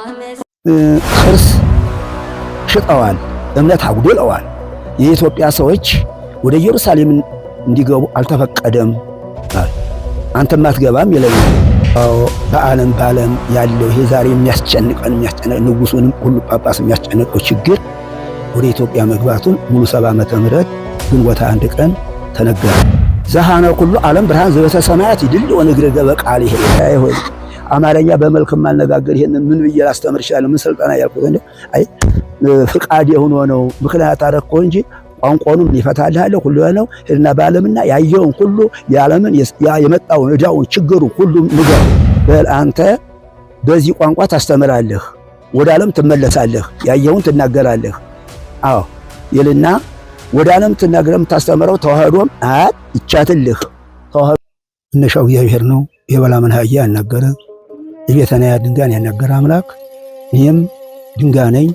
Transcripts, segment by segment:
ቅርስ ሽጠዋል፣ እምነት አጉድለዋል። የኢትዮጵያ ሰዎች ወደ ኢየሩሳሌም እንዲገቡ አልተፈቀደም። አንተም አትገባም ይለኛል። በዓለም ያለው ይሄ ዛሬ የሚያስጨንቅ ንጉሱንም ሁሉ ጳጳስ የሚያስጨንቀው ችግር ወደ ኢትዮጵያ መግባቱን ሙሉ 70 ዓመተ ምህረት ግንቦት 1 ቀን ተነገረ። ዘሃነ ኩሉ ዓለም ብርሃን ዘበተ ሰማያት ይድል ወንግረ በቃል ይሄ አይሆን አማርኛ በመልክም ማነጋገር ይሄንን ምን ብዬ ላስተምር ይችላል? ምን ስልጣና ያልኩት እንዴ? አይ ፍቃድ የሆነ ነው ምክንያት አረኮ እንጂ ቋንቋኑም ሊፈታልህ ሁሉ ነው እና በዓለምና ያየውን ሁሉ የዓለምን የመጣውን እዳውን ችግሩ ሁሉ ንገር በል። አንተ በዚህ ቋንቋ ታስተምራለህ፣ ወደ ዓለም ትመለሳለህ፣ ያየውን ትናገራለህ። አዎ ይልና ወደ ዓለም ትናገረም ታስተምረው ተዋህዶም ይቻትልህ። ተዋህዶ እነሻው እግዚአብሔር ነው። የበላምን ሀያ ያናገረ የቤተናያ ድንጋን ያናገረ አምላክ እኔም ድንጋይ ነኝ።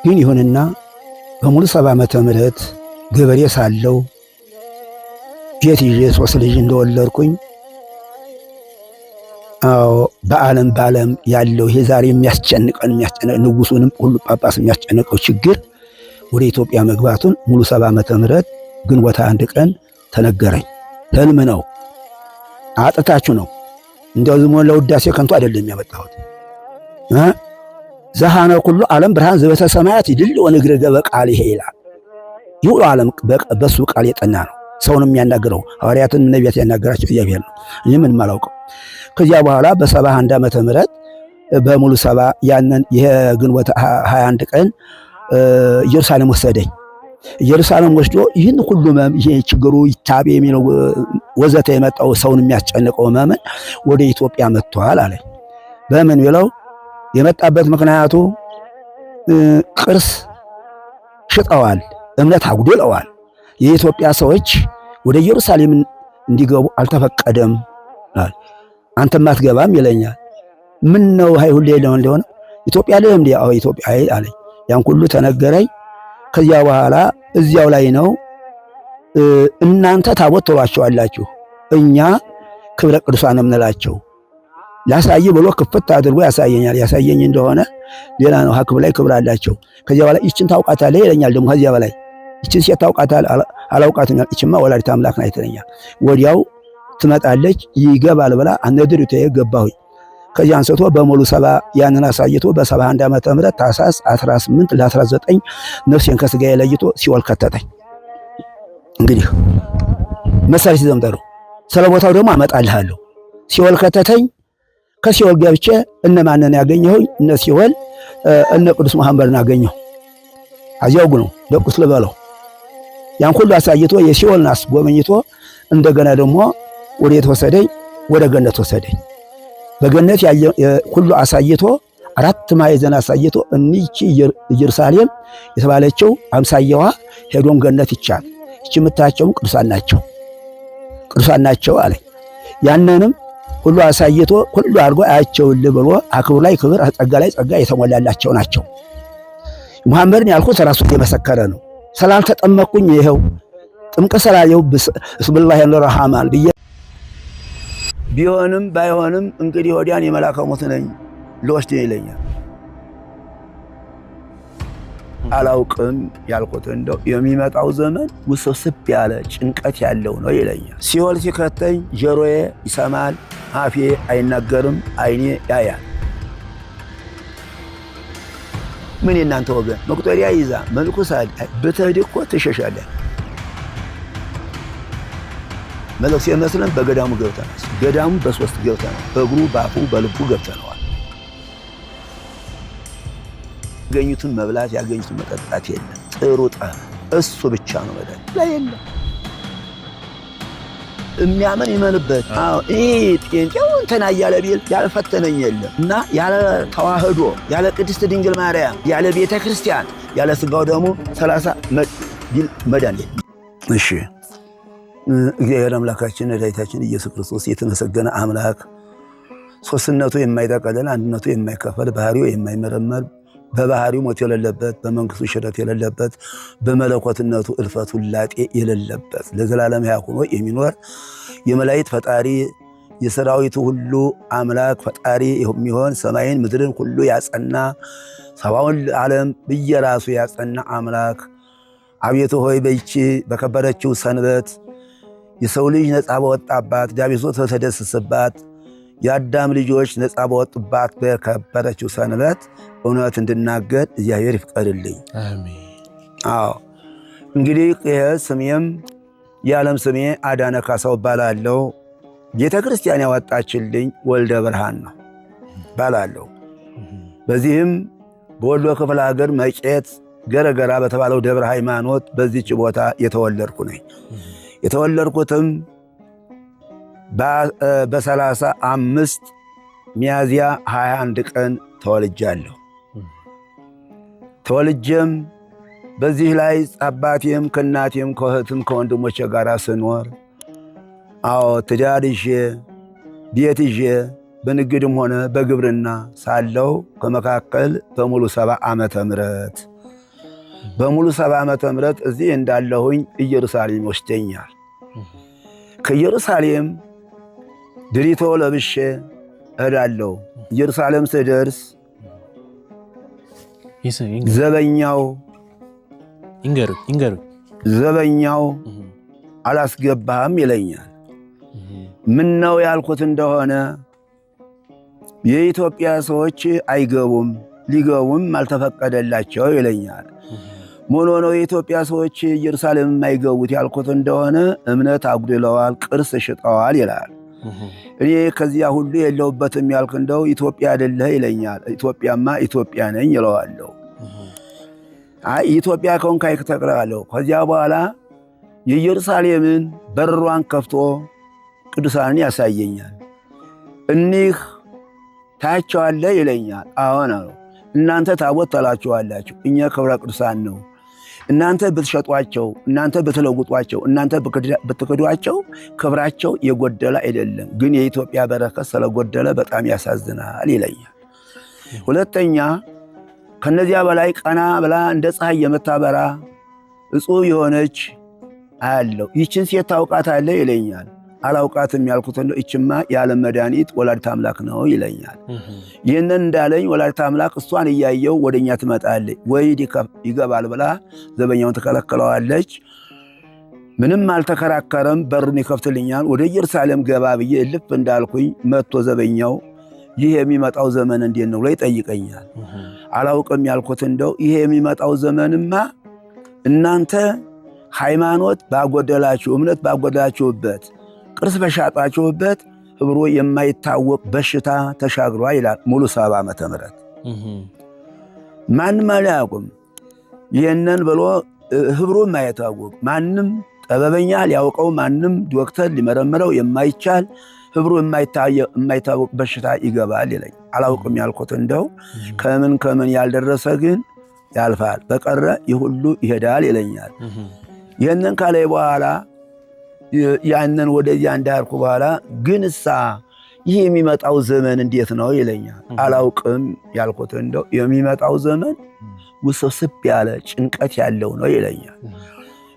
ግን ይሁንና በሙሉ 70 ዓመተ ምህረት ገበሬ ሳለው ቤት ይዤ 3 ልጅ እንደወለድኩኝ በዓለም ያለው ይሄ ዛሬ የሚያስጨንቅ ንጉሱንም ሁሉ ጳጳስ የሚያስጨንቀው ችግር ወደ ኢትዮጵያ መግባቱን ሙሉ 70 ዓመተ ምህረት ግንቦት 1 ቀን ተነገረኝ። ህልም ነው፣ አጥታችሁ ነው። እንደው ዝም ብሎ ለውዳሴ ከንቱ አይደለም ያመጣሁት። ዘሃነ ኩሉ ዓለም ብርሃን ዘበተ ሰማያት ይድል ወንግረ በቃል ይሄ ይላል። ይሁሉ ዓለም በሱ ቃል የጠና ነው። ሰውን የሚያናገረው ሐዋርያትን ነቢያት ያናገራቸው እግዚአብሔር ነው። እኔ ምን ማላውቀው። ከዚያ በኋላ በ71 ዓመተ ምህረት በሙሉ 70 ያንን የግንቦት 21 ቀን ኢየሩሳሌም ወሰደኝ። ኢየሩሳሌም ወስዶ ይህን ሁሉ ይሄ ችግሩ ይታበ የሚለው ወዘተ የመጣው ሰውን የሚያስጨንቀው መመን ወደ ኢትዮጵያ መጥቷል አለ። በምን ይለው የመጣበት ምክንያቱ ቅርስ ሽጠዋል፣ እምነት አጉድለዋል። የኢትዮጵያ ሰዎች ወደ ኢየሩሳሌም እንዲገቡ አልተፈቀደም። አንተም አትገባም ይለኛል። ምን ነው ሁሌ እንደሆነ ኢትዮጵያ ላይ እንዴ? አዎ ኢትዮጵያ አለኝ። ያን ሁሉ ተነገረኝ። ከዚያ በኋላ እዚያው ላይ ነው እናንተ ታቦት ትሏቸዋላችሁ፣ እኛ ክብረ ቅዱሳን እንላቸው። ላሳይ ብሎ ክፍት አድርጎ ያሳየኛል። ያሳየኝ እንደሆነ ሌላ ነው። ሀክብ ላይ ክብር አላቸው። ከዚያ በላይ ይችን ታውቃታለህ ይለኛል። ደግሞ ከዚያ በላይ ይችን ሴት ታውቃታለህ? አላውቃትም። ይችማ ወላዲተ አምላክ ናት ይለኛል። ወዲያው ትመጣለች ይገባል ብላ አነድሪቱ ገባሁኝ። ከዚህ አንስቶ በሙሉ 70 ያንን አሳይቶ በ71 ዓመተ ምህረት ታኅሳስ 18 ለ19 ነፍሴን ከስጋዬ ለይቶ ሲኦል ከተተኝ። እንግዲህ መሳሪያ ሲዘምጠሩ ስለ ቦታው ደግሞ አመጣልሃለሁ። ሲኦል ከተተኝ። ከሲኦል ገብቼ እነማንን ያገኘሁኝ? እነ ሲኦል እነ ቅዱስ መሐመድን አገኘሁ። አዚያው ነው ደቁስ ልበለው። ያን ሁሉ አሳይቶ የሲኦልን አስጎመኝቶ እንደገና ደግሞ ወደ የተወሰደኝ ወደ ገነት ወሰደኝ። በገነት ሁሉ አሳይቶ 4 ማዕዘን አሳይቶ እኒቺ ኢየሩሳሌም የተባለችው አምሳያዋ ሄዶን ገነት ይቻል እቺ የምታያቸውም ቅዱሳን ናቸው አለኝ። ያንንም ሁሉ አሳይቶ ሁሉ አድርጎ አያቸውልህ ብሎ አክብር ላይ ክብር ጸጋ ላይ ጸጋ የተሞላላቸው ናቸው። መሐመድን ያልኩት ራሱ የመሰከረ ነው። ስላልተጠመቅኩኝ ይሄው ጥምቀት ስላየው ብስምላህ ረሃማል ብዬ ቢሆንም ባይሆንም እንግዲህ ወዲያን የመላከ ሞት ነኝ ልወስድ ይለኛል። አላውቅም ያልኩት እንደው የሚመጣው ዘመን ውስብስብ ያለ ጭንቀት ያለው ነው ይለኛል። ሲኦል ሲከተኝ ጆሮዬ ይሰማል፣ አፌ አይናገርም፣ አይኔ ያያል። ምን የእናንተ ወገን መቁጠሪያ ይዛ መልኩሳል ብትሄድ እኮ ትሸሻለህ። መለክሴ መስለን በገዳሙ ገብተናል። ገዳሙ በ3 ገብተናል። በእግሩ በአፉ በልቡ ገብተናል። ያገኙትን መብላት ያገኙትን መጠጣት የለም። ጥሩ እሱ ብቻ ነው መድኃኒት ላይ የለም። የሚያምን ይመንበት። ይሄ ጤንጤው እንትና እያለ ቢል ያልፈተነኝ የለም እና ያለ ተዋህዶ ያለ ቅድስት ድንግል ማርያም ያለ ቤተ ክርስቲያን ያለ ስጋው ደግሞ 30 ቢል መድኃኒት። እሺ እግዚአብሔር አምላካችን መድኃኒታችን ኢየሱስ ክርስቶስ የተመሰገነ አምላክ ሶስትነቱ የማይጠቀለል አንድነቱ የማይከፈል ባህሪው የማይመረመር በባህሪው ሞት የሌለበት በመንግስቱ ሽረት የሌለበት በመለኮትነቱ እልፈት ውላጤ የሌለበት ለዘላለም ሕያው ሆኖ የሚኖር የመላእክት ፈጣሪ የሰራዊቱ ሁሉ አምላክ ፈጣሪ የሚሆን ሰማይን ምድርን ሁሉ ያጸና ሰባውን ዓለም በየራሱ ያጸና አምላክ አቤቱ ሆይ በይቺ በከበረችው ሰንበት የሰው ልጅ ነፃ በወጣባት ዲያብሎስ በተደሰሰባት የአዳም ልጆች ነፃ በወጡባት በከበረችው ሰንበት እውነት እንድናገር እግዚአብሔር ይፍቀድልኝ። አሜን። አዎ እንግዲህ ይሄ ስሜም የዓለም ስሜ አዳነ ካሳው እባላለሁ። ቤተ ክርስቲያን ያወጣችልኝ ወልደ ብርሃን ነው እባላለሁ። በዚህም በወሎ ክፍለ ሀገር መቄት ገረገራ በተባለው ደብረ ሃይማኖት በዚህች ቦታ የተወለድኩ ነኝ። የተወለድኩትም በ35 ሚያዝያ 21 ቀን ተወልጃለሁ። ተወልጄም በዚህ ላይ አባቴም ከእናቴም ከእህትም ከወንድሞቼ ጋር ስኖር ትዳር ይዤ ቤት ይዤ በንግድም ሆነ በግብርና ሳለው ከመካከል በሙሉ 70 ዓመተ ምህረት እዚህ እንዳለሁኝ ኢየሩሳሌም ወስደኛል። ከኢየሩሳሌም ድሪቶ ለብሼ እሄዳለሁ። ኢየሩሳሌም ስደርስ ዘበኛው አላስገባህም ይለኛል። ምን ነው ያልኩት እንደሆነ የኢትዮጵያ ሰዎች አይገቡም፣ ሊገቡም አልተፈቀደላቸው ይለኛል። ሞኖ ነው የኢትዮጵያ ሰዎች ኢየሩሳሌም የማይገቡት ያልኩት እንደሆነ እምነት አጉድለዋል፣ ቅርስ ሽጠዋል ይላል። እኔ ከዚያ ሁሉ የለውበትም ያልክ እንደው ኢትዮጵያ አይደለህ ይለኛል። ኢትዮጵያማ ኢትዮጵያ ነኝ ይለዋለሁ። አይ ኢትዮጵያ ከሆንክ አይተክላለሁ። ከዚያ በኋላ የኢየሩሳሌምን በሯን ከፍቶ ቅዱሳንን ያሳየኛል። እኒህ ታያቸዋለህ ይለኛል። አዎን ነው። እናንተ ታቦት ተላችኋላችሁ፣ እኛ ክብረ ቅዱሳን ነው። እናንተ ብትሸጧቸው፣ እናንተ ብትለውጧቸው፣ እናንተ ብትክዷቸው ክብራቸው የጎደለ አይደለም፣ ግን የኢትዮጵያ በረከት ስለጎደለ በጣም ያሳዝናል ይለኛል። ሁለተኛ ከነዚያ በላይ ቀና ብላ እንደ ፀሐይ የምታበራ እጹብ የሆነች አያለው። ይችን ሴት ታውቃታለህ ይለኛል። አላውቃትም ያልኩት እንደው እችማ የዓለም መድኃኒት ወላዲተ አምላክ ነው ይለኛል። ይህንን እንዳለኝ ወላዲተ አምላክ እሷን እያየው ወደኛ ትመጣለች ወይ ይገባል ብላ ዘበኛውን ትከለክለዋለች። ምንም አልተከራከረም፣ በሩን ይከፍትልኛል። ወደ ኢየሩሳሌም ገባ ብዬ እልፍ እንዳልኩኝ መጥቶ ዘበኛው ይህ የሚመጣው ዘመን እንዴት ነው ብሎ ይጠይቀኛል። አላውቅም ያልኩት እንደው ይሄ የሚመጣው ዘመንማ እናንተ ሃይማኖት ባጎደላችሁ፣ እምነት ባጎደላችሁበት፣ ቅርስ በሻጣችሁበት ህብሮ የማይታወቅ በሽታ ተሻግሯል ይላል። ሙሉ 70 ዓመተ ምህረት ማንም አላያውቅም። ይህንን ብሎ ህብሮ የማይታወቅ ማንም ጠበበኛ ሊያውቀው ማንም ዶክተር ሊመረምረው የማይቻል ህብሮ የማይታወቅ በሽታ ይገባል ይለኝ። አላውቅም ያልኩት እንደው ከምን ያልደረሰ ግን ያልፋል፣ በቀረ ይሁሉ ይሄዳል ይለኛል። ይህንን ካላይ በኋላ ያንን ወደዚያ እንዳርኩ በኋላ ግን ይህ የሚመጣው ዘመን እንዴት ነው ይለኛል። አላውቅም ያልኩት እንደው የሚመጣው ዘመን ውስብስብ ያለ ጭንቀት ያለው ነው ይለኛል።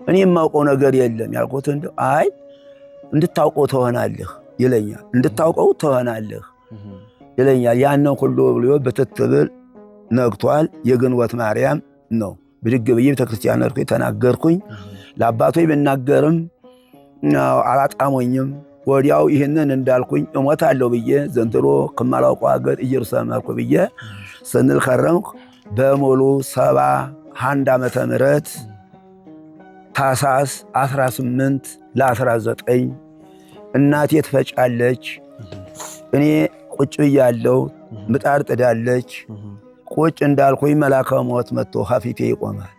እኔ የማውቀው ነገር የለም ያልኩት እንደው አይ እንድታውቀው ትሆናለህ ይለኛል። እንድታውቀው ትሆናለህ ይለኛል። ያንን ሁሉ ብሎ በትትብል ነግቷል። የግንቦት ማርያም ነው። ብድግ ብዬ ቤተክርስቲያን ነርኩኝ፣ ተናገርኩኝ። ለአባቶች ብናገርም አላጣሞኝም። ወዲያው ይህንን እንዳልኩኝ እሞታለሁ ብዬ ዘንድሮ ከማላውቀው ሀገር ኢየሩሳሌም አልኩ ብዬ ስንል ከረምኩ። በሙሉ 71 ዓመተ ምህረት ታኅሳስ 18 ለ19 እናቴ ትፈጫለች፣ እኔ ቁጭ ብያለሁ። ምጣድ ጥዳለች። ቁጭ እንዳልኩኝ መልአከ ሞት መጥቶ ሀፊቴ ይቆማል።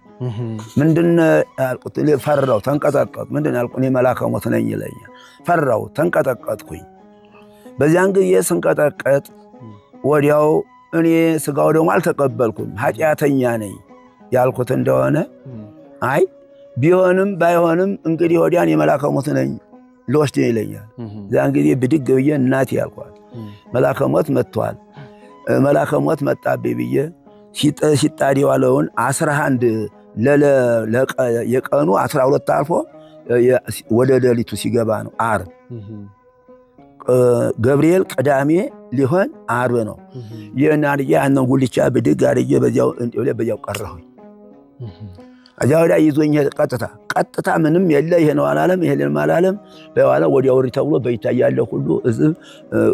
ምንድነው ያልኩት? ፈራው፣ ተንቀጠቀጥኩ። ምንድነው ያልኩት? እኔ መልአከ ሞት ነኝ ይለኛል። ፈራው፣ ተንቀጠቀጥኩኝ። በዚያን ጊዜ ስንቀጠቀጥ ወዲያው እኔ ስጋው ደግሞ አልተቀበልኩም፣ ኃጢአተኛ ነኝ ያልኩት እንደሆነ አይ ቢሆንም ባይሆንም እንግዲህ ወዲያን የመልአከ ሞት ነኝ ልወስድ ይለኛል። ያን ጊዜ ብድግ ብዬ እናቴ ያልኳት መልአከ ሞት መጥቷል፣ መልአከ ሞት መጣብኝ ብዬ ሲጣድ የዋለውን 11 የቀኑ 12 አልፎ ወደ ሌሊቱ ሲገባ ነው ዓርብ ገብርኤል ቅዳሜ ሊሆን ዓርብ ነው። ያንን ጉልቻ ብድግ አድርጌ በዚያው ቀረሁኝ። እዚያ ወዲያ ይዞኝ ቀጥታ ምንም የለ ይሄ ነው አላለም፣ ይሄ ነው አላለም። በኋላ ወዲያ ወሪ ተብሎ በይታያለ ሁሉ እዝብ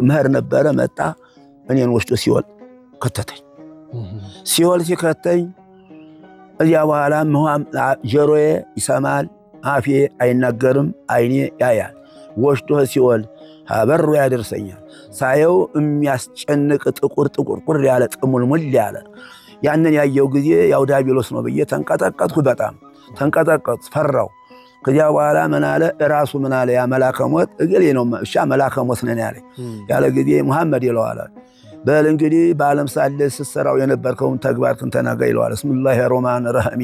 መህር ነበረ መጣ። እኔን ወስዶ ሲኦል ከተተኝ። ሲኦል ሲከተኝ እዚያ በኋላ ጆሮዬ ይሰማል፣ አፌ አይናገርም፣ አይኔ ያያል። ወስዶ ሲኦል በሩ ያደርሰኛል። ሳየው የሚያስጨንቅ ጥቁር ያለ ጥሙልሙል ያለ ያንን ያየው ጊዜ ያው ዲያብሎስ ነው ብዬ ተንቀጠቀጥኩ። በጣም ተንቀጠቀጥኩ፣ ፈራው። ከዚያ በኋላ ምን አለ ራሱ ምን አለ ያ መላከ ሞት እገሌ ነው እሺ መላከ ሞት ነኝ ያለኝ ያለ ጊዜ መሐመድ ይለዋል። በል እንግዲህ በዓለም ሳለ ስትሰራው የነበርከውን ተግባርክን ተናገር ይለዋል። ብስሚላሂ ረህማን ረሂም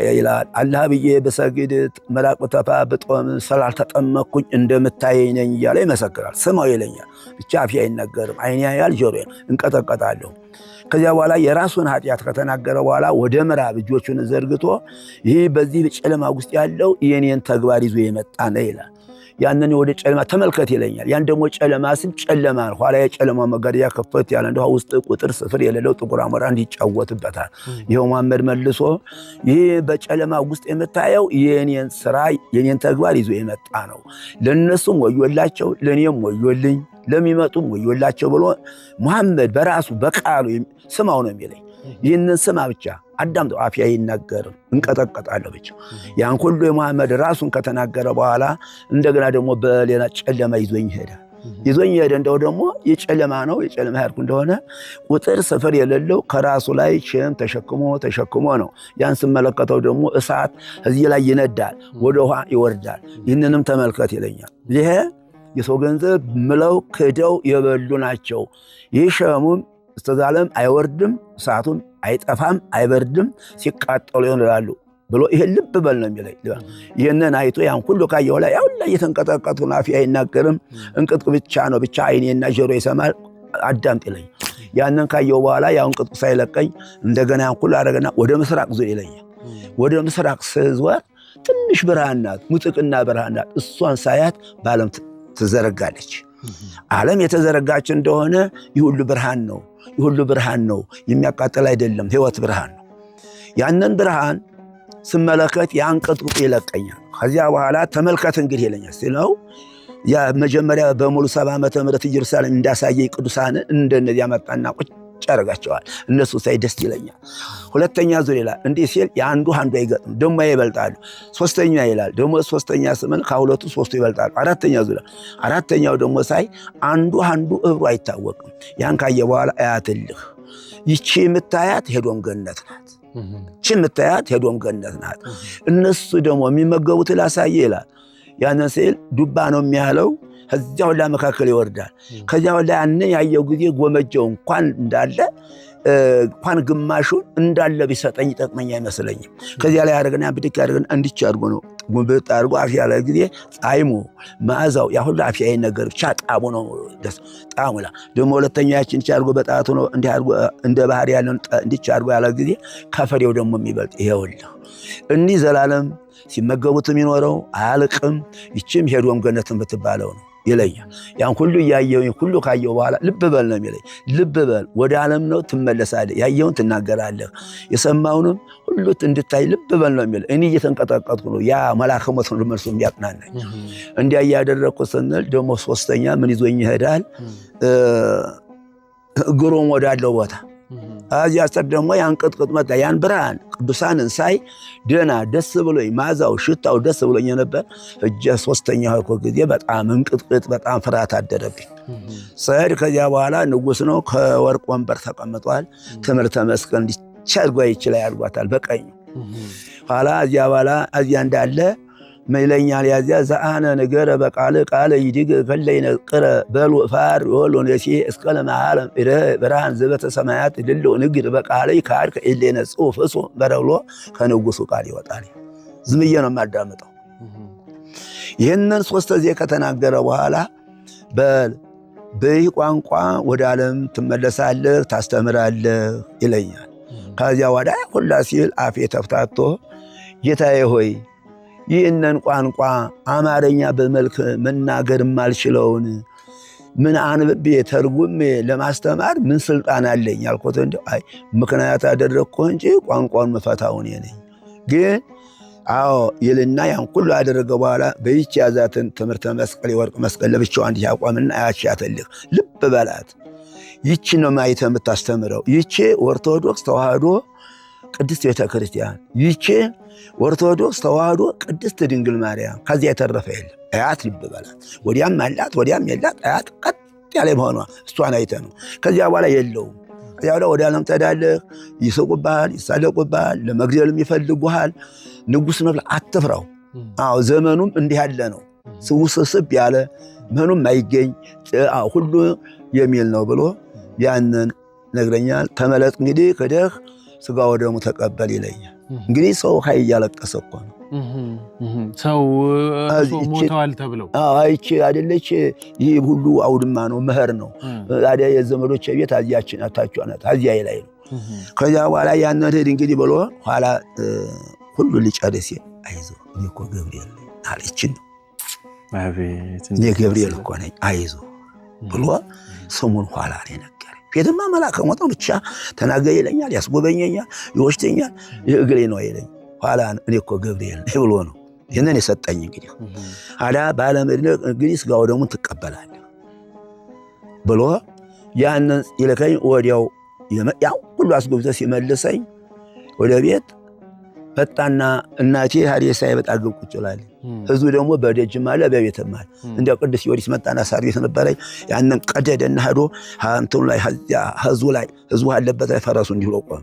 ይላል። አላህ ብዬ በሰግድ መላቅ ተፋ በጦም ስላልተጠመቅኩኝ እንደምታየኝ ነኝ እያለ ይመሰክራል። ስማው ይለኛል። ብቻ አፌ አይናገርም፣ አይኔ ያያል፣ ጆሮዬን እንቀጠቀጣለሁ። ከዚያ በኋላ የራሱን ኃጢአት ከተናገረ በኋላ ወደ ምዕራብ እጆቹን ዘርግቶ ይህ በዚህ ጨለማ ውስጥ ያለው የኔን ተግባር ይዞ የመጣ ነው ይላል። ያንን ወደ ጨለማ ተመልከት ይለኛል። ያን ደግሞ ጨለማ ስም ጨለማ ነው። ኋላ የጨለማ መጋረጃ ከፈት ያለ እንደው ውስጥ ቁጥር ስፍር የሌለው ጥቁር አሞራ እንዲጫወትበታል። ይኸው መሐመድ መልሶ ይህ በጨለማ ውስጥ የምታየው የኔን ስራ የኔን ተግባር ይዞ የመጣ ነው። ለነሱም ወዮላቸው፣ ለኔም ወዮልኝ፣ ለሚመጡም ወዮላቸው ብሎ መሐመድ በራሱ በቃሉ ስማው ነው የሚለኝ። ይህንን ስማ ብቻ አዳምጠው፣ አፌ አይናገርም፣ እንቀጠቀጣለሁ ብቻ። ያን ሁሉ የመሐመድ ራሱን ከተናገረ በኋላ እንደገና ደግሞ በሌላ ጨለማ ይዞኝ ሄደ። እንደው ደግሞ የጨለማ ነው። የጨለማ ሄድኩ እንደሆነ ቁጥር ስፍር የሌለው ከራሱ ላይ ሸም ተሸክሞ ነው። ያን ስመለከተው ደግሞ እሳት እዚህ ላይ ይነዳል፣ ወደ ውሃ ይወርዳል። ይህንንም ተመልከት ይለኛል። ይሄ የሰው ገንዘብ ምለው ክደው የበሉ ናቸው። ይህ ሸሙም እስከ ዘላለም አይወርድም፣ እሳቱም አይጠፋም፣ አይበርድም፣ ሲቃጠሉ ይሆናሉ ብሎ ይሄ ልብ በል ነው የሚለኝ። ይህንን አይቶ ያን ሁሉ ካየሁ ላይ ያው ላይ የተንቀጠቀጥኩ አፌ አይናገርም፣ እንቅጥቅ ብቻ ነው። ብቻ አይኔና ጆሮ ይሰማል፣ አዳምጥ ይለኝ። ያንን ካየሁ በኋላ ያው እንቅጥቅ ሳይለቀኝ እንደገና ያን ሁሉ አደረገና ወደ ምስራቅ ዞር ይለኛል። ወደ ምስራቅ ስዞር ትንሽ ብርሃን ናት፣ ሙጥቅና ብርሃን ናት። እሷን ሳያት በዓለም ትዘረጋለች። ዓለም የተዘረጋች እንደሆነ ይሁሉ ብርሃን ነው፣ ይሁሉ ብርሃን ነው። የሚያቃጥል አይደለም፣ ሕይወት ብርሃን ነው። ያንን ብርሃን ስመለከት ያንቀጥቅጥ ይለቀኛል። ከዚያ በኋላ ተመልከት እንግዲህ ይለኛል ሲለው ያ መጀመሪያ በሙሉ 70 ዓመተ ምህረት ኢየሩሳሌም እንዳሳየኝ ቅዱሳን እንደነዚያ መጣና ቁጭ ያደርጋቸዋል። እነሱ ሳይ ደስ ይለኛል። ሁለተኛ ዙር ይላል። እንዲህ ሲል የአንዱ አይገጥም፣ ደግሞ ይበልጣሉ። ሶስተኛ ይላል። ደግሞ ሶስተኛ ስምን ከሁለቱ ሶስቱ ይበልጣሉ። አራተኛ ዙር፣ አራተኛው ደግሞ ሳይ አንዱ እብሩ አይታወቅም። ያን ካየ በኋላ አያትልህ ይቺ የምታያት ሄዶም ገነት ናት። ይቺ የምታያት ሄዶም ገነት ናት። እነሱ ደግሞ የሚመገቡት ላሳየ ይላል። ያንን ሲል ዱባ ነው የሚያለው ከዚያ ወላ መካከል ይወርዳል። ከዚያ ወላ ያንን ያየው ጊዜ ጎመጀው እንኳን እንዳለ እንኳን ግማሹን እንዳለ ቢሰጠኝ ይጠቅመኝ አይመስለኝም። ከዚያ ላይ ያደርግና ብድክ ያደርግና እንዲች አድርጎ ነው ጉንብጥ አድርጎ አፍ ያለ ጊዜ ጣዕሙ መዓዛው ያ ሁሉ አፍ ያይ ነገር ብቻ ጣሙ ነው ደስ ጣሙላ። ደግሞ ሁለተኛ ያችን አድርጎ በጣቱ ነው እንዲህ አድርጎ እንደ ባህር ያለን እንዲች አድርጎ ያለ ጊዜ ከፈሬው ደግሞ የሚበልጥ ይሄውልህ እንዲህ ዘላለም ሲመገቡት የሚኖረው አያልቅም። ይችም ሄዶም ገነት የምትባለው ነው ይለኛል። ያን ሁሉ ያየውን ሁሉ ካየው በኋላ ልብ በል ነው የሚለኝ። ልብ በል ወደ ዓለም ነው ትመለሳለህ፣ ያየውን ትናገራለህ፣ የሰማውንም ሁሉ እንድታይ ልብ በል ነው የሚለኝ። እኔ እየተንቀጠቀጥኩ ነው። ያ መልአከ ሞት ነው መልሶ የሚያጽናናኝ። እንዲያ እያደረግኩ ስንል ደግሞ ሶስተኛ ምን ይዞኝ ይሄዳል? ግሮም ወዳለው ቦታ አዚያ አስተር ደግሞ ያን ቅጥቅጥ መጣ። ያን ብርሃን ቅዱሳንን ሳይ ደና ደስ ብሎኝ ማዛው ሽታው ደስ ብሎኝ ነበር። እጀ ሶስተኛው ጊዜ በጣም እንቅጥቅጥ በጣም ፍርሃት አደረብኝ። ሰይድ ከዚያ በኋላ ንጉስ ነው ከወርቅ ወንበር ተቀምጧል። ትምህርተ መስቀል እንዲቻርጓ ይችላል ያርጓታል በቀኝ ኋላ እዚያ በኋላ እዚያ እንዳለ መይለኛል ያዚያ ዘአነ ነገረ በቃል ቃለ ይድግ ፈለይነ ቅረ በሉ ፋር ወሎነሲ እስከለ ማዓለም እረ ብርሃን ዘበተ ሰማያት ድሎ ንግድ በቃል ይካር ከእሌነ ጽሁፍ እሱ በረብሎ ከንጉሱ ቃል ይወጣል። ዝምዬ ነው የማዳምጠው። ይህንን ሶስት ጊዜ ከተናገረ በኋላ በይህ ቋንቋ ወደ ዓለም ትመለሳለህ፣ ታስተምራለህ ይለኛል። ከዚያ ወዳ ሁላ ሲል አፌ ተፍታቶ ጌታዬ ሆይ ይህንን ቋንቋ አማርኛ በመልክ መናገር ማልችለውን ምን አንብቤ ተርጉሜ ለማስተማር ምን ስልጣን አለኝ አልኩት። እንደው አይ ምክንያት አደረግኩ እንጂ ቋንቋውን መፈታው እኔ ነኝ። ግን አዎ ይልና ያን ሁሉ አደረገ በኋላ በይቺ ያዛትን ትምህርተ መስቀል የወርቅ መስቀል ለብቻው አንድ ያቋምና አያሻተልህ ልብ በላት። ይቺ ነው ማየት የምታስተምረው። ይቺ ኦርቶዶክስ ተዋህዶ ቅድስት ቤተክርስቲያን፣ ይቺ ኦርቶዶክስ ተዋህዶ ቅድስት ድንግል ማርያም። ከዚያ የተረፈ የለም። አያት ልብ በላት። ወዲያም አላት ወዲያም የላት። አያት ቀጥ ያለ መሆኗ እሷን አይተ ነው። ከዚያ በኋላ የለውም። ከዚያ በኋላ ወደ ዓለም ትሄዳለህ። ይስቁብሃል፣ ይሳለቁብሃል፣ ለመግደልም ይፈልጉሃል። ንጉሥ ነው ብለህ አትፍራው። አዎ ዘመኑም እንዲህ ያለ ነው። ስውስብስብ ያለ ምኑም አይገኝ ሁሉ የሚል ነው ብሎ ያንን ነግረኛል። ተመለጥ እንግዲህ ክደህ ስጋ ወደሙ ተቀበል ይለኛል። እንግዲህ ሰው ሀይ እያለቀሰ እኮ ነው ሰው ሞተዋል ተብለው። አይቼ አይደለች ይህ ሁሉ አውድማ ነው፣ መኸር ነው። ታዲያ የዘመዶች ቤት አዚያችን አታችኋናት አዚያ ላይ ነው። ከዚያ በኋላ ያንን ሄድ እንግዲህ ብሎ ኋላ ሁሉ ሊጨርስ አይዞህ እኔ እኮ ገብርኤል ነኝ አለችን። እኔ ገብርኤል እኮ ነኝ አይዞህ ብሎ ስሙን ኋላ ላይ ነገረኝ። ፊትማ መልአከ ሞት ነው ብቻ ተናገር ይለኛል፣ ያስጎበኘኛል፣ ይወስደኛል፣ እግሬ ነው ይለኝ። ኋላ እኔ እኮ ገብርኤል ነኝ ብሎ ነው ይህንን የሰጠኝ። እንግዲህ አዳ ባለመድነቅ እንግዲህ ስጋው ደግሞ ትቀበላለህ ብሎ ያንን ይልከኝ። ወዲያው ያው ሁሉ አስጎብቶ ሲመልሰኝ ወደ ቤት መጣና እናቴ ሀዲሳ ይበጣ ግብ ቁጭ ብላለች። ህዝቡ ደግሞ በደጅም አለ በቤትም አለ። እንደ ቅዱስ ጊዮርጊስ መጣና ሳር ቤት ነበረኝ። ያንን ቀደደና ሄዶ እንትኑ ላይ ህዝቡ አለበት ላይ ፈረሱ እንዲህ ብሎ ቆመ።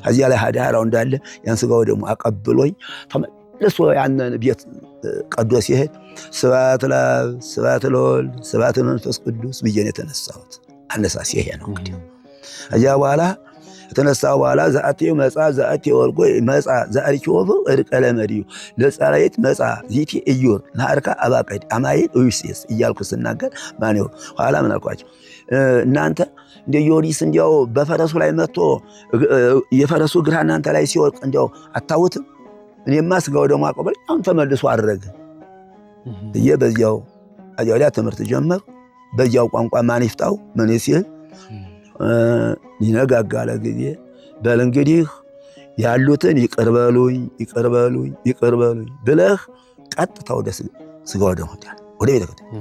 እዚያ ላይ ሀዳራው እንዳለ ያን ስጋው ደግሞ አቀብሎኝ ተመልሶ ያንን ቤት ቀዶ ሲሄድ ስብሐት ለአብ ስብሐት ለወልድ ስብሐት ለመንፈስ ቅዱስ ብዬ ነው የተነሳሁት። አነሳሴ ይሄ ነው እንግዲህ። እዚያ በኋላ የተነሳው በኋላ ዘአትዮ መጻ ዘአትዮ ወርጎ መጻ ዘአርኪዮ እርቀ ለመድዩ ለጸራይት መጻ ዚቲ እዩር ናርካ አባቀድ አማይል ኡይሲስ እያልኩ ስናገር ማን ነው ኋላ ምን አልኳቸው? እናንተ እንደ ጊዮርጊስ እንዲያው በፈረሱ ላይ መጥቶ የፈረሱ ግራ እናንተ ላይ ሲወርቅ እንዲያው አታውትም? እኔማ ስጋው ደግሞ አቀበል አሁን ተመልሶ አረገ ብዬ በዚያው አዲያ ትምህርት ጀመር። በዚያው ቋንቋ ማን ይፍታው ምን ሲል ይነጋጋለ ጊዜ በል እንግዲህ ያሉትን ይቅርበሉኝ ብለህ ቀጥታ ወደ ስጋው ደግሞ ወደ ቤተ ክርስቲያን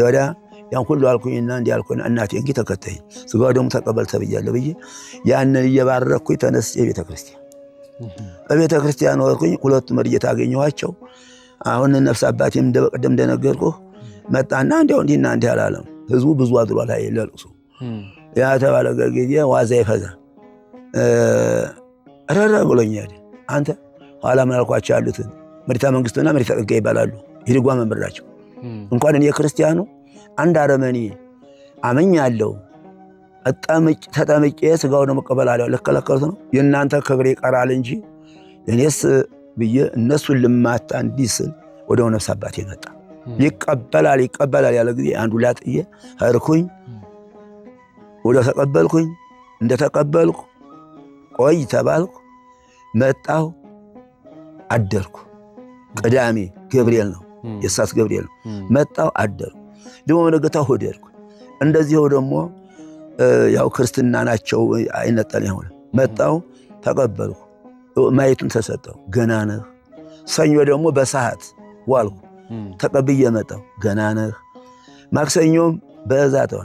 ወዲያ ያን ሁሉ አልኩኝና እንዲህ አልኩኝ። እናቴ እንግዲህ ተከተይ ስጋው ደግሞ ተቀበል ተብያለሁ ብዬ ያንን እየባረኩኝ ተነስቼ ቤተ ክርስቲያን በቤተ ክርስቲያን ወርኩኝ። ሁለቱ መርጌታ አገኘኋቸው። አሁን ነፍስ አባቴም እንደበቀደም እንደነገርኩህ መጣና እንዲያው እንዲህና እንዲህ አላለም። ህዝቡ ብዙ አድሯል አይለቅሱ ያ ተባለ ጊዜ ዋዛ ይፈዛ ረረ ብሎኛል። አንተ ኋላ ምን አልኳቸው? ያሉትን መሪታ መንግስቱና መሪታ ጸጋ ይባላሉ። ይድጓ መንበራቸው እንኳን እኔ ክርስቲያኑ አንድ አረመኔ አመኛለሁ ተጠምቄ ስጋው ነው መቀበል አለው። ለከለከሉት ነው የእናንተ ክብር ይቀራል እንጂ እኔስ ብዬ እነሱን ልማታ እንዲስል ወደው ነፍስ አባቴ መጣ። ይቀበላል ያለ ጊዜ አንዱ ላጥዬ ሄድኩኝ። ወደ ተቀበልኩኝ። እንደተቀበልኩ ቆይ ተባልኩ። መጣሁ አደርኩ። ቅዳሜ ገብርኤል ነው የሳት ገብርኤል ነው። መጣሁ አደርኩ። ደግሞ ነገታው ሆደርኩ። እንደዚህው ደግሞ ያው ክርስትና ናቸው አይነጠል ይሆነ መጣሁ ተቀበልኩ። ማየቱን ተሰጠው ገና ነህ። ሰኞ ደግሞ በሰዓት ዋልኩ ተቀብዬ መጣሁ ገና ነህ። ማክሰኞም በዛተው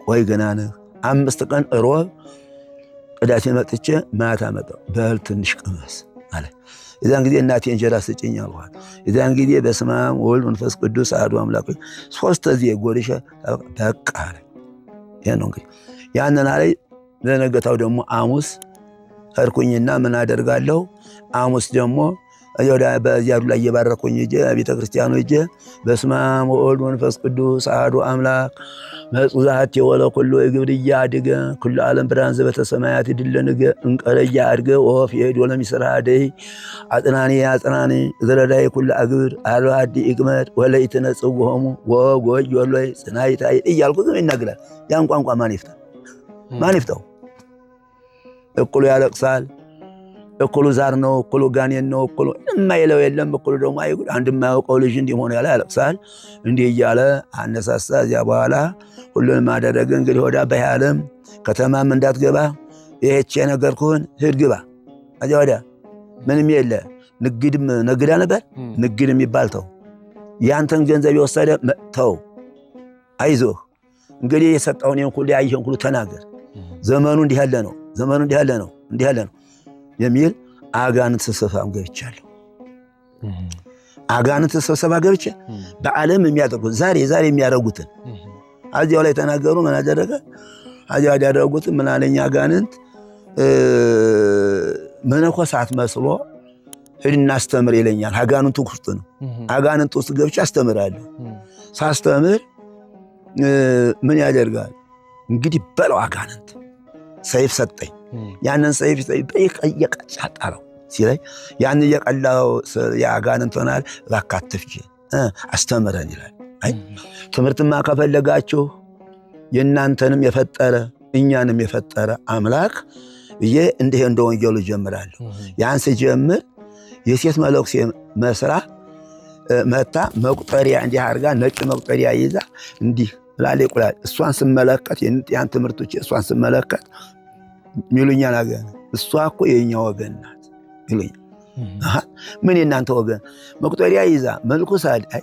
ወይ ገና ነህ። 5 ቀን ሮብ ቅዳሴ መጥቼ ማታ መጣሁ። በል ትንሽ ቅመስ አለ። የዛን ጊዜ እናቴ እንጀራ ስጭኝ አልኳት። የዛን ጊዜ በስመ አብ ወወልድ ወመንፈስ ቅዱስ አሐዱ አምላክ 3 ጊዜ ጎርሼ በቃ አለ። ይሄ ነው እንግዲህ ያንን አለ። ለነገታው ደግሞ ሐሙስ ሄድኩኝና ምን አደርጋለሁ? ሐሙስ ደግሞ በዚያዱ ላይ እየባረኩኝ እጄ ቤተ ክርስቲያኑ እጄ በስመ አብ ወወልድ ወመንፈስ ቅዱስ አሐዱ አምላክ መጽዛት የወለ ኩሉ እግብድያ አድገ ኩሉ ዓለም ብርሃን ዘበተ ሰማያት ድለንገ እንቀረያ አድገ ወፍ የሄድ ወለም ይስራ ደይ አጽናኔ ዘረዳይ ኩሉ አግብር አልዋዲ እግመድ ወለይት ነጽውሆሙ ወጎይ ወለይ ጽናይታይ እያልኩ ግን ይናገራል። ያን ቋንቋ ማን ይፍታው? እቁሉ ያለቅሳል። እኩሉ ዛር ነው፣ እኩሉ ጋኔን ነው፣ እኩሉ የማይለው የለም። እኩሉ ደግሞ አይጉድ አንድ የማያውቀው ልጅ እንዲህ ሆነ ያለ ያለቅሳል። እንዲህ እያለ አነሳሳ። እዚያ በኋላ ሁሉንም አደረገ። እንግዲህ ወደ አባይ ዓለም ከተማም እንዳትገባ ይሄች የነገርኩህን ሂድ ግባ። እዚያ ወዲያ ምንም የለ። ንግድም ነግዳ ነበር። ንግድ የሚባል ተው። ያንተን ገንዘብ የወሰደ ተው። አይዞህ እንግዲህ የሰጠውን ሁሉ ያየህን ሁሉ ተናገር። ዘመኑ እንዲህ ያለ ነው፣ ዘመኑ እንዲህ ያለ ነው፣ እንዲህ ያለ ነው የሚል አጋንንት ስብሰባም ገብቻለሁ። አጋንንት ስብሰባ ገብቼ በዓለም የሚያደርጉት ዛሬ የሚያደርጉትን አዚያው ላይ ተናገሩ። ምን አደረገ? አዚያው ያደረጉትን ምን አለኝ አጋንንት መነኮሳት መስሎ ሂድና አስተምር ይለኛል። አጋንንቱ ውስጥ ነው። አጋንንቱ ውስጥ ገብቼ አስተምራለሁ። ሳስተምር ምን ያደርጋል እንግዲህ በለው አጋንንት ሰይፍ ሰጠኝ። ያንን ሰይፍ እየቀጫ ጣለው ሲለኝ ያን እየቀላው የአጋንንት ሆናል። እባክህ አትፍጅ አስተምረን ይላል። አይ ትምህርትማ ከፈለጋችሁ የእናንተንም የፈጠረ እኛንም የፈጠረ አምላክ ብዬ እንዲህ እንደ ወንጌሉ ጀምራለሁ። ያን ስጀምር የሴት መለኩሴ መስራ መታ መቁጠሪያ እንዲህ አድርጋ ነጭ መቁጠሪያ ይዛ እንዲህ ላሌ ቁላል እሷን ስመለከት ያን ትምህርቶች እሷን ስመለከት ሚሉኛል አጋንንት እሷ እኮ የኛ ወገን ናት ይሉኛል። ምን የናንተ ወገን? መቁጠሪያ ይዛ መልኩሳል። አይ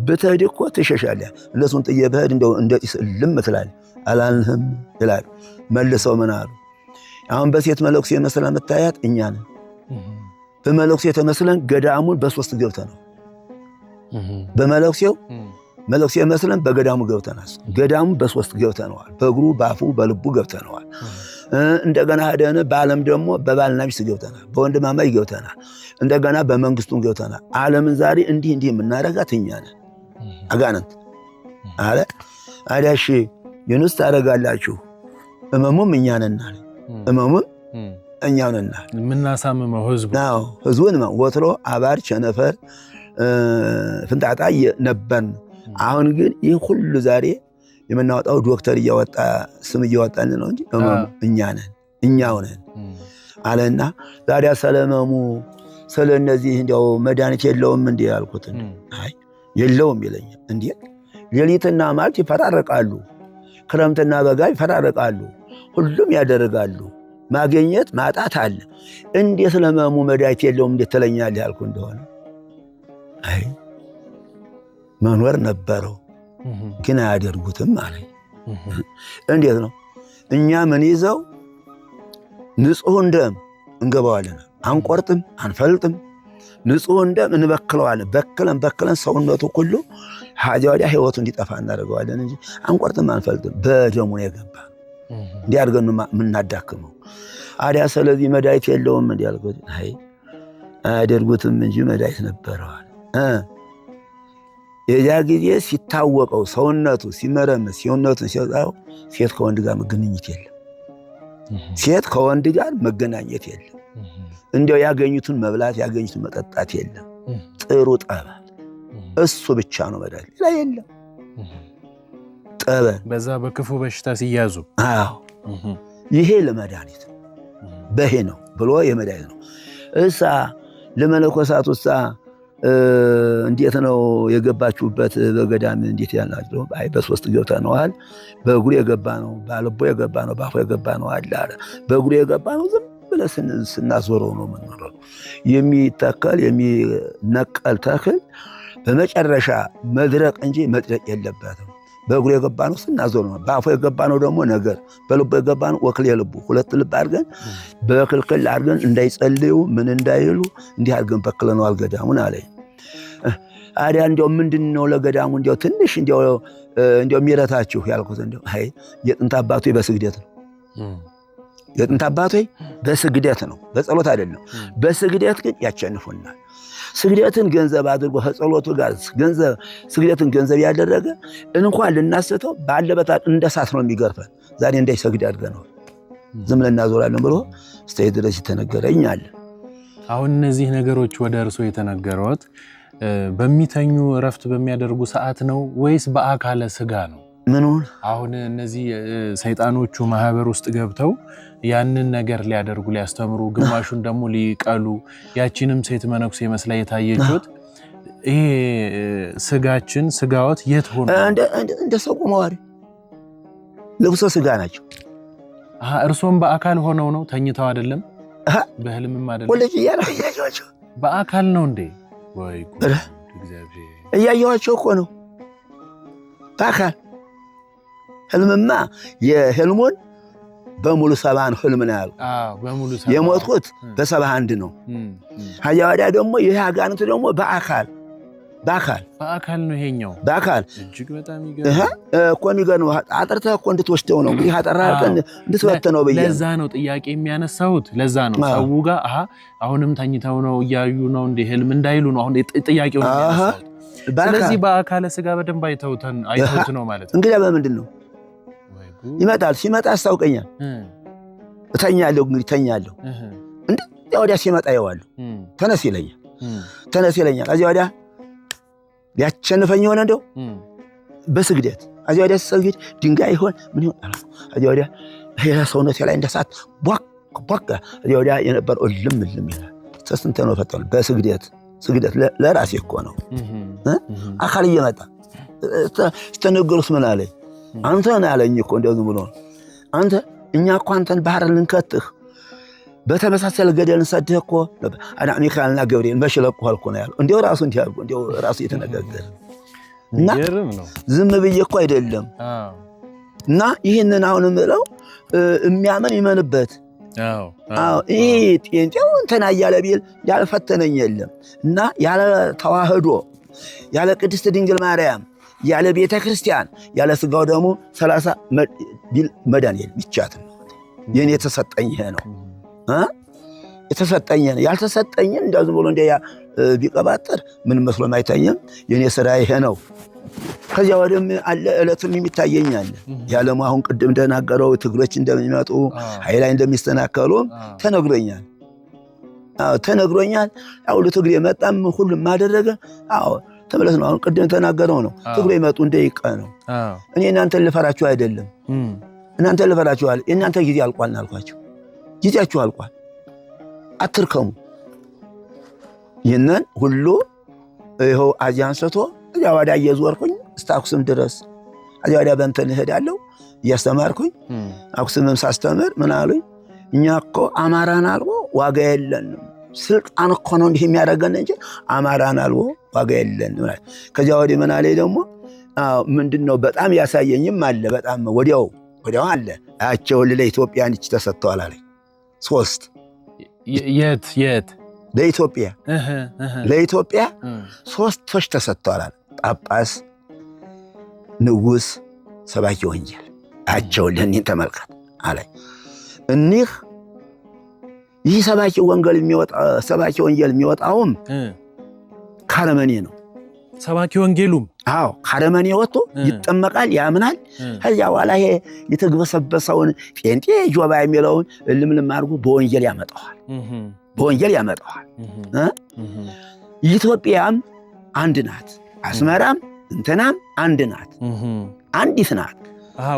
ብትሄድ እኮ ትሸሻለህ። እነሱን ጥዬ ብሄድ እንደው እንደ ጢስ ልም ትላለህ። አላልህም ይላሉ። መልሰው ምን አሉ? አሁን በሴት መለኩሴ መስለን የምታያት እኛ ነን። በመለኩሴ ተመስለን ገዳሙን በሶስት ገብተናል። በመለኩሴው መለኩሴ መስለን በገዳሙ ገብተናል። ገዳሙ በሶስት ገብተነዋል። በእግሩ በአፉ በልቡ ገብተነዋል። እንደገና ሄደን በዓለም ደግሞ በባልና ሚስት ገብተናል። በወንድማማች ገብተናል። እንደገና በመንግስቱን ገብተናል። ዓለምን ዛሬ እንዲህ የምናረጋት እኛ ነን። አጋንንት አለ አዳሽ ይኑስ ታረጋላችሁ እመሙም እኛ ነን አለ። እመሙም እኛው ነን የምናሳምመው ህዝቡ ነው። ህዝቡን ወትሮ አባር ቸነፈር ፍንጣጣ ነበርን። አሁን ግን ይህ ሁሉ ዛሬ የምናወጣው ዶክተር እያወጣ ስም እያወጣን ነው እንጂ እኛ ነን እኛው ነን አለና ዛሬ ሰለመሙ ስለ እነዚህ እንዲያው መድኃኒት የለውም እንዴ ያልኩት። አይ የለውም ይለኛል። እንዴ ሌሊትና ማልት ይፈራረቃሉ፣ ክረምትና በጋ ይፈራረቃሉ፣ ሁሉም ያደርጋሉ። ማግኘት ማጣት አለ። እንዴት ለመሙ መድኃኒት የለውም እንዴት ትለኛለህ ያልኩ እንደሆነ አይ መኖር ነበረው ግን አያደርጉትም አለኝ። እንዴት ነው? እኛ ምን ይዘው ንጹሕን ደም እንገባዋለን፣ አንቆርጥም፣ አንፈልጥም። ንጹሕን ደም እንበክለዋለን። በክለን ሰውነቱ ሁሉ ሀዲያ ወዲያ ህይወቱ እንዲጠፋ እናደርገዋለን እንጂ አንቆርጥም፣ አንፈልጥም። በደሙ የገባ እንዲያርገን የምናዳክመው አዲያ። ስለዚህ መድኃኒት የለውም እንዲ ያልኩት አይ አያደርጉትም እንጂ መድኃኒት ነበረዋል። የዚያ ጊዜ ሲታወቀው ሰውነቱ ሲመረምር ሰውነቱን ሲወጣው ሴት ከወንድ ጋር መገናኘት የለም። ሴት ከወንድ ጋር መገናኘት የለም። እንዲያው ያገኙትን መብላት ያገኙትን መጠጣት የለም። ጥሩ ጠበል እሱ ብቻ ነው መድኃኒት፣ ሌላ የለም። ጠበል በዛ በክፉ በሽታ ሲያዙ አዎ ይሄ ለመድኃኒት ነው በሄ ነው ብሎ የመድኃኒት ነው። እሳ ለመነኮሳት ውሳ እንዴት ነው የገባችሁበት በገዳም እንዴት ያላችሁ? አይ በሶስት ገብተነዋል። በእግሩ የገባ ነው፣ በልቡ የገባ ነው፣ በአፉ የገባ ነው አለ። በእግሩ የገባ ነው ዝም ብለን ስናዞረው ነው የምንኖረው። የሚተከል የሚነቀል ተክል በመጨረሻ መድረቅ እንጂ መጥረቅ የለበትም። በእግሩ የገባ ነው ስናዞር ነው። በአፉ የገባ ነው ደግሞ ነገር፣ በልቡ የገባ ነው ወክል የልቡ ሁለት ልብ አድርገን በክልክል አድርገን እንዳይጸልዩ ምን እንዳይሉ እንዲህ አድርገን በክለነዋል ገዳሙን አለኝ። አዲያ እንዲያው ምንድነው ለገዳሙ እንዲያው ትንሽ እንዲያው የሚረታችሁ ያልኩት እንዲያው አይ የጥንት አባቱ በስግደት ነው። የጥንት አባቱ በስግደት ነው፣ በጸሎት አይደለም። በስግደት ግን ያቸንፉናል። ስግደትን ገንዘብ አድርጎ ከጸሎቱ ጋር ስግደትን ገንዘብ ያደረገ እንኳን ልናስተው ባለበታ እንደ እሳት ነው የሚገርፈን። ዛሬ እንዳይሰግድ አድርገነዋል። ዝም ብለን እናዞራለን ብሎ እስከ ድረስ የተነገረኝ አለ። አሁን እነዚህ ነገሮች ወደ እርሶ የተነገሩት በሚተኙ እረፍት በሚያደርጉ ሰዓት ነው ወይስ በአካለ ስጋ ነው? ምኑን አሁን እነዚህ ሰይጣኖቹ ማህበር ውስጥ ገብተው ያንን ነገር ሊያደርጉ ሊያስተምሩ ግማሹን ደግሞ ሊቀሉ ያቺንም ሴት መነኩሴ መስላ የታየችት ይሄ ስጋችን ስጋዎት የት ሆኖ እንደ ሰው ቆመዋል ልብሰ ስጋ ናቸው እርሶም በአካል ሆነው ነው ተኝተው አይደለም በህልምም አይደለም ወለጅ ያያያቸው በአካል ነው እንዴ ወይ እግዚአብሔር ያያያቸው እኮ ነው በአካል ህልምማ የህልሙን በሙሉ 70 ህልም ነው ያለው በሙሉ 70 የሞትኩት በ71 ነው ሀያዋዳ ደግሞ ይሄ አጋንንት ደግሞ በአካል ነው ይሄኛው በአካል እጅግ በጣም ይገርም እኮ የሚገርም አጥርተህ እኮ እንድትወስደው ነው እንግዲህ አጠራርቀን እንድትወተነው በየ ለዛ ነው ጥያቄ የሚያነሳውት ለዛ ነው ሰው ጋር አሁንም ተኝተው ነው እያዩ ነው እንደ ህልም እንዳይሉ ነው አሁን ጥያቄው ነው ስለዚህ በአካለ ስጋ በደንብ አይተውት ነው ማለት ነው እንግዲህ በምንድን ነው ይመጣል ሲመጣ አስታውቀኛል እተኛለሁ እንግዲህ ተኛለሁ እንዴ ወዲያ ሲመጣ ይዋሉ ተነስ ይለኛል አዚ ወዲያ ሊያቸንፈኝ ሆነ እንደው በስግደት አዚ ወዲያ ሰግድ ድንጋይ ይሆን ምን ይሆን አዚ ወዲያ ሰውነቴ ላይ እንደሳት ቦክ አዚ ወዲያ የነበረው ልም ይላል ተስንተ ነው ፈጣን በስግደት ለራሴ እኮ ነው አካል እየመጣ ተነገሩስ ምን አለኝ አንተ አለኝ እኮ እንደው ዝም ብሎ አንተ እኛ እኮ አንተን ባህር ልንከትህ በተመሳሰለ ገደልን ሰደህ እኮ አና ሚካኤልና ገብርኤል በሽለቁ ሆልኩ ነው ያለው እንደው ራሱ እንዲያርጉ እንደው ራሱ የተነገገረ እና ዝም ብዬ እኮ አይደለም እና ይሄንን አሁን ምለው የሚያመን ይመንበት ይሄ ጤንጤው እንተና ያለ ቢል ያልፈተነኝ የለም እና ያለ ተዋህዶ ያለ ቅድስት ድንግል ማርያም ያለ ቤተ ክርስቲያን ያለ ስጋው ደግሞ 30 ቢል መዳን ይቻት ነው የኔ የተሰጠኝ ይሄ ነው የተሰጠኝ ያልተሰጠኝ እንደው ዝም ብሎ እንደያ ቢቀባጥር ምን መስሎ ማይታየም የኔ ስራ ይሄ ነው ከዚያ ወደም አለ እለቱም የሚታየኛል ያለሙ አሁን ቅድም እንደናገረው ትግሮች እንደሚመጡ ኃይላይ እንደሚስተናከሉ ተነግሮኛል ያው ለትግሬ መጣም ሁሉም ማደረገ ተመለስ ነው አሁን ቅድም ተናገረው ነው ትግሬ መጡ እንደይቀ ነው እኔ እናንተን ልፈራችሁ አይደለም እናንተን ልፈራችኋል እናንተ ጊዜ አልቋል አልኳችሁ ጊዜያችሁ አልቋል አትርከሙ ይነን ሁሉ ይሄው አጃንሰቶ ያዋዳ እየዞርኩኝ እስታኩስም ድረስ አጃዳ በእንተን እሄዳለሁ እያስተማርኩኝ አኩስምም ሳስተምር ምን አሉኝ እኛ እኮ አማራን አልቦ ዋጋ የለንም ስልጣን እኮ ነው እንዲህ የሚያደርገን እንጂ አማራን አልቦ ዋጋ የለንም ከዚያ ወዲህ ምን አለኝ ደግሞ ምንድነው በጣም ያሳየኝም አለ በጣም ወዲያው አለ አቸው ለኢትዮጵያን እቺ ተሰጥቷል አለኝ 3 የት ለኢትዮጵያ 3 ቶች ተሰጥቷል አለ ጳጳስ ንጉስ ሰባኪ ወንጌል አቸው ለኔን ተመልከት አለኝ እኒህ ይህ ሰባኪ ወንጌል የሚወጣውም ካረመኔ ነው ሰባኪ ወንጌሉም ካረመኔ ወጥቶ ይጠመቃል ያምናል ከዚያ በኋላ ይሄ የተግበሰበሰውን ጴንጤ ጆባ የሚለውን ልምልም አድርጎ በወንጌል ያመጣዋል ኢትዮጵያም አንድ ናት አስመራም እንትናም አንድ ናት አንዲት ናት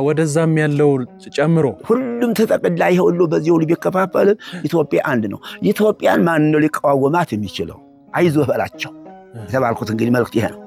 ወደዛም ያለው ጨምሮ ሁሉም ተጠቅላ ይሄ ሁሉ በዚህ ሁሉ ቢከፋፈል ኢትዮጵያ አንድ ነው ኢትዮጵያን ማን ነው ሊቃወማት የሚችለው አይዞህ በላቸው የተባልኩት እንግዲህ መልእክት ይሄ ነው